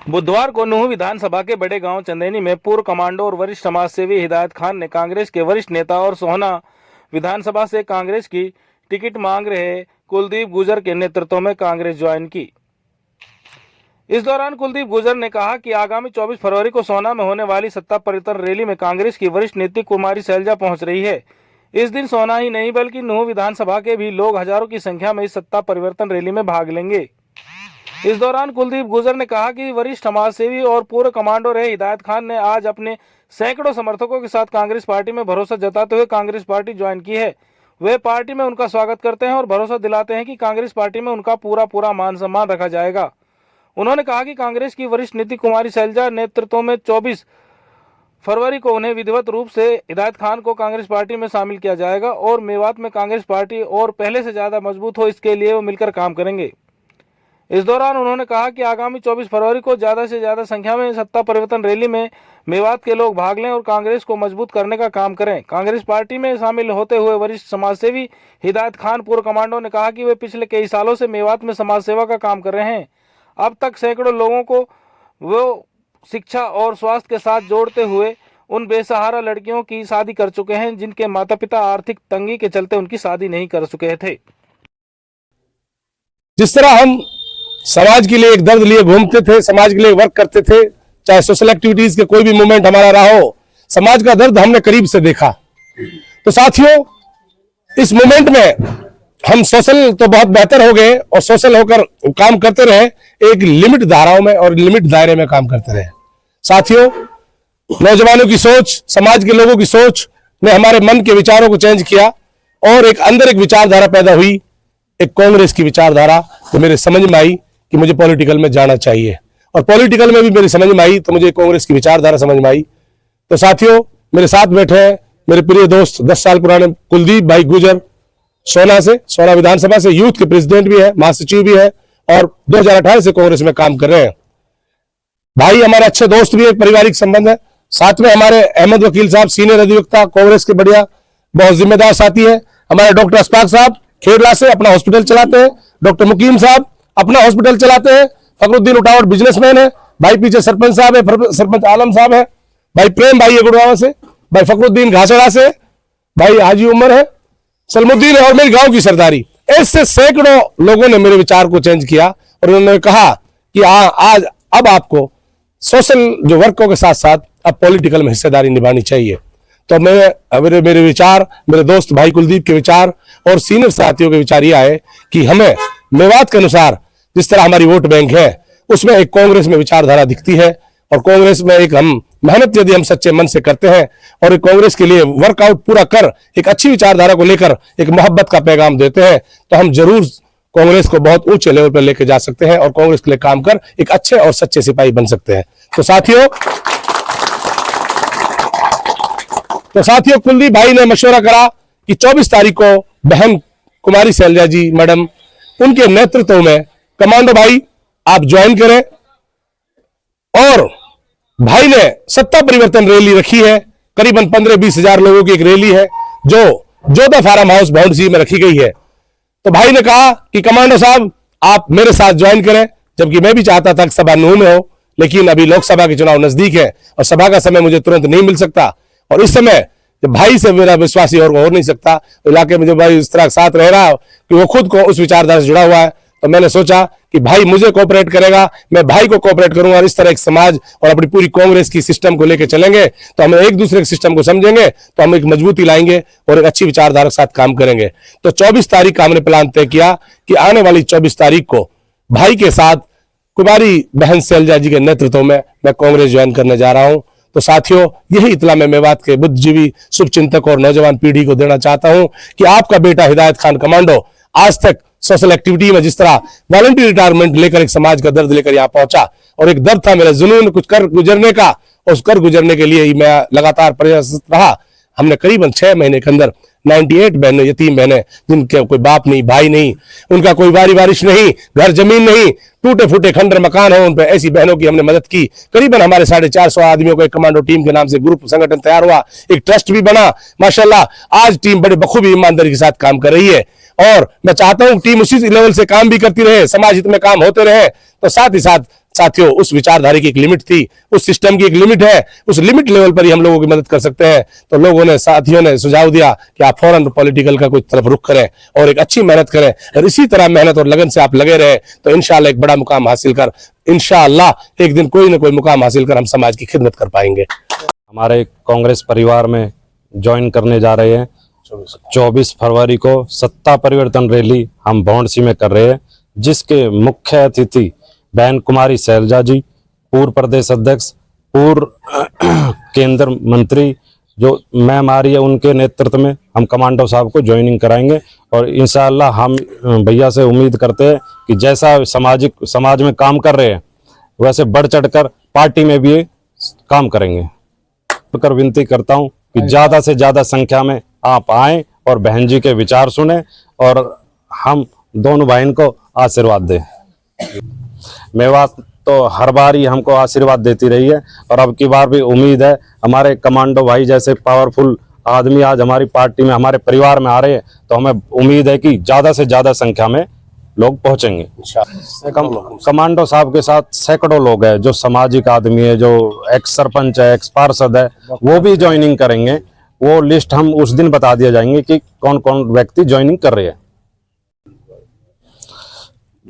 बुधवार को नूंह विधानसभा के बड़े गांव चंदेनी में पूर्व कमांडो और वरिष्ठ समाजसेवी हिदायत खान ने कांग्रेस के वरिष्ठ नेता और सोहना विधानसभा से कांग्रेस की टिकट मांग रहे कुलदीप गुर्जर के नेतृत्व में कांग्रेस ज्वाइन की। इस दौरान कुलदीप गुर्जर ने कहा कि आगामी 24 फरवरी को सोहना में होने वाली सत्ता परिवर्तन रैली में कांग्रेस की वरिष्ठ नेत्री कुमारी शैलजा पहुंच रही है। इस दिन सोहना ही नहीं बल्कि नूंह विधानसभा के भी लोग हजारों की संख्या में इस सत्ता परिवर्तन रैली में भाग लेंगे। इस दौरान कुलदीप गुर्जर ने कहा कि वरिष्ठ समाजसेवी और पूर्व कमांडो रहे हिदायत खान ने आज अपने सैकड़ों समर्थकों के साथ कांग्रेस पार्टी में भरोसा जताते हुए कांग्रेस पार्टी ज्वाइन की है। वे पार्टी में उनका स्वागत करते हैं और भरोसा दिलाते हैं कि कांग्रेस पार्टी में उनका पूरा मान सम्मान रखा जाएगा। उन्होंने कहा कि कांग्रेस की वरिष्ठ नेत्री कुमारी शैलजा नेतृत्व में 24 फरवरी को उन्हें विधिवत रूप से हिदायत खान को कांग्रेस पार्टी में शामिल किया जाएगा और मेवात में कांग्रेस पार्टी और पहले से ज्यादा मजबूत हो, इसके लिए वो मिलकर काम करेंगे। इस दौरान उन्होंने कहा कि आगामी 24 फरवरी को ज्यादा से ज्यादा संख्या में सत्ता परिवर्तन रैली में मेवात के लोग भाग लें और कांग्रेस को मजबूत करने का काम करें। कांग्रेस पार्टी में शामिल होते हुए वरिष्ठ समाजसेवी हिदायत खान पूर्व कमांडो ने कहा कि वे पिछले कई सालों से मेवात में समाज सेवा का काम कर रहे हैं। अब तक सैकड़ों लोगों को वो शिक्षा और स्वास्थ्य के साथ जोड़ते हुए उन बेसहारा लड़कियों की शादी कर चुके हैं जिनके माता पिता आर्थिक तंगी के चलते उनकी शादी नहीं कर चुके थे। जिस तरह हम समाज के लिए एक दर्द लिए घूमते थे, समाज के लिए वर्क करते थे, चाहे सोशल एक्टिविटीज के कोई भी मूवमेंट हमारा रहा हो, समाज का दर्द हमने करीब से देखा। तो साथियों, इस मूवमेंट में हम सोशल तो बहुत बेहतर हो गए और सोशल होकर काम करते रहे, एक लिमिट धाराओं में और लिमिट दायरे में काम करते रहे। साथियों, नौजवानों की सोच, समाज के लोगों की सोच ने हमारे मन के विचारों को चेंज किया और एक अंदर एक विचारधारा पैदा हुई, एक कांग्रेस की विचारधारा। तो मेरे समझ में आई कि मुझे पॉलिटिकल में जाना चाहिए और पॉलिटिकल में भी मेरी समझ में आई तो मुझे कांग्रेस की विचारधारा समझ में आई। तो साथियों, मेरे साथ बैठे हैं मेरे प्रिय दोस्त 10 साल पुराने कुलदीप भाई गुर्जर, सोहना विधानसभा से यूथ के प्रेसिडेंट भी है, महासचिव भी है और 2018 से कांग्रेस में काम कर रहे हैं। भाई हमारे अच्छे दोस्त भी है, पारिवारिक संबंध है। साथ में हमारे अहमद वकील साहब, सीनियर अधिवक्ता, कांग्रेस के बढ़िया बहुत जिम्मेदार साथी है। हमारे डॉक्टर अशफाक साहब खेड़ला से अपना हॉस्पिटल चलाते हैं, डॉक्टर मुकीम साहब अपना हॉस्पिटल चलाते हैं, फखरुद्दीन उटावट बिजनेसमैन है, भाई पीछे सरपंच साहब है, सरपंच आलम साहब है, भाई प्रेम भाई है गुड़गांव से, भाई फखरुद्दीन घासड़ा से, भाई हाजी उमर है, सलमुद्दीन है और मेरी गांव की सरदारी। ऐसे सैकड़ों लोगों ने मेरे विचार को चेंज किया और उन्होंने कहा कि आज अब आपको सोशल जो वर्कों के साथ साथ अब पॉलिटिकल में हिस्सेदारी निभानी चाहिए। तो मेरे विचार, मेरे दोस्त भाई कुलदीप के विचार और सीनियर साथियों के विचार ये आए कि हमें मेवात के अनुसार जिस तरह हमारी वोट बैंक है उसमें एक कांग्रेस में विचारधारा दिखती है और कांग्रेस में एक हम मेहनत यदि हम सच्चे मन से करते हैं और एक कांग्रेस के लिए वर्कआउट पूरा कर एक अच्छी विचारधारा को लेकर एक मोहब्बत का पैगाम देते हैं तो हम जरूर कांग्रेस को बहुत ऊंचे लेवल पर लेकर जा सकते हैं और कांग्रेस के लिए काम कर एक अच्छे और सच्चे सिपाही बन सकते हैं। तो साथियों कुलदीप भाई ने मशवरा करा कि 24 तारीख को बहन कुमारी शैलजा जी मैडम उनके नेतृत्व में कमांडो भाई आप ज्वाइन करें। और भाई ने सत्ता परिवर्तन रैली रखी है, करीबन 15-20 हजार लोगों की एक रैली है जो जोधा फार्म हाउस बाउंड्री में रखी गई है। तो भाई ने कहा कि कमांडो साहब आप मेरे साथ ज्वाइन करें, जबकि मैं भी चाहता था कि सभा नूंह में हो, लेकिन अभी लोकसभा के चुनाव नजदीक है और सभा का समय मुझे तुरंत नहीं मिल सकता और इस समय भाई से मेरा विश्वास और हो नहीं सकता। इलाके में जो भाई इस तरह साथ रह रहा कि वो खुद को उस विचारधारा से जुड़ा हुआ है, तो मैंने सोचा कि भाई मुझे कोऑपरेट करेगा, मैं भाई को कोऑपरेट करूंगा और इस तरह एक समाज और अपनी पूरी कांग्रेस की सिस्टम को लेकर चलेंगे तो हम एक दूसरे के सिस्टम को समझेंगे तो हम एक मजबूती लाएंगे और एक अच्छी विचारधारा के साथ काम करेंगे। तो 24 तारीख का हमने प्लान तय किया कि आने वाली 24 तारीख को भाई के साथ कुमारी बहन शैलजा जी के नेतृत्व में मैं कांग्रेस ज्वाइन करने जा रहा हूं। तो साथियों, यही इतला मैं मेवात के बुद्धिजीवी शुभचिंतक और नौजवान पीढ़ी को देना चाहता हूं कि आपका बेटा हिदायत खान कमांडो आज तक सोशल एक्टिविटी में जिस तरह वॉलंटियर रिटायरमेंट लेकर एक समाज का दर्द लेकर यहाँ पहुंचा और एक दर्द था मेरा जुनून कुछ कर गुजरने का, उस कर गुजरने के लिए ही मैं लगातार प्रयासरत रहा। हमने करीबन 6 महीने के अंदर 98 बहनें, यतीम बहनें जिनके कोई बाप नहीं, भाई नहीं, उनका कोई वारिश नहीं, घर जमीन नहीं, टूटे फूटे खंडर मकान हो, उन पर ऐसी बहनों की हमने मदद की। करीबन हमारे 450 आदमियों को एक कमांडो टीम के नाम से ग्रुप संगठन तैयार हुआ, एक ट्रस्ट भी बना। माशाल्लाह आज टीम बड़े बखूबी ईमानदारी के साथ काम कर रही है और मैं चाहता हूं टीम उसी लेवल से काम भी करती रहे, समाज हित में काम होते रहे। तो साथ ही साथ साथियों उस विचारधारा की एक लिमिट थी, उस सिस्टम की एक लिमिट है, उस लिमिट लेवल पर ही हम लोगों की मदद कर सकते हैं। तो लोगों ने, साथियों ने सुझाव दिया कि आप फौरन पॉलिटिकल का कोई तरफ रुख करें और एक अच्छी मेहनत करें, और इसी तरह मेहनत और लगन से आप लगे रहे तो इंशाल्लाह एक बड़ा मुकाम हासिल कर, इंशाल्लाह एक दिन कोई ना कोई मुकाम हासिल कर हम समाज की खिदमत कर पाएंगे। हमारे कांग्रेस परिवार में ज्वाइन करने जा रहे हैं 24 फरवरी को सत्ता परिवर्तन रैली हम भौंडसी में कर रहे हैं, जिसके मुख्य अतिथि बहन कुमारी शैलजा जी, पूर्व प्रदेश अध्यक्ष, पूर्व केंद्र मंत्री जो मैम आ रही है, उनके नेतृत्व में हम कमांडो साहब को ज्वाइनिंग कराएंगे। और इंशाअल्लाह हम भैया से उम्मीद करते हैं कि जैसा समाज में काम कर रहे हैं वैसे बढ़ चढ़कर पार्टी में भी काम करेंगे। कर विनती करता हूं कि ज्यादा से ज्यादा संख्या में आप आएं और बहन जी के विचार सुने और हम दोनों बहन को आशीर्वाद दें। मेवात तो हर बार ही हमको आशीर्वाद देती रही है और अब की बार भी उम्मीद है हमारे कमांडो भाई जैसे पावरफुल आदमी आज हमारी पार्टी में, हमारे परिवार में आ रहे हैं, तो हमें उम्मीद है कि ज्यादा से ज्यादा संख्या में लोग पहुंचेंगे। कमांडो साहब के साथ सैकड़ों लोग हैं जो सामाजिक आदमी है, जो एक्स सरपंच है, एक्स पार्षद है, वो भी ज्वाइनिंग करेंगे। वो लिस्ट हम उस दिन बता दिया जाएंगे कि कौन कौन व्यक्ति ज्वाइनिंग कर रहे हैं।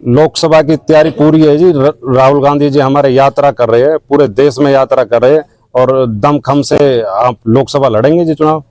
लोकसभा की तैयारी पूरी है जी। राहुल गांधी जी हमारे यात्रा कर रहे हैं, पूरे देश में यात्रा कर रहे हैं और दमखम से आप लोकसभा लड़ेंगे जी चुनाव।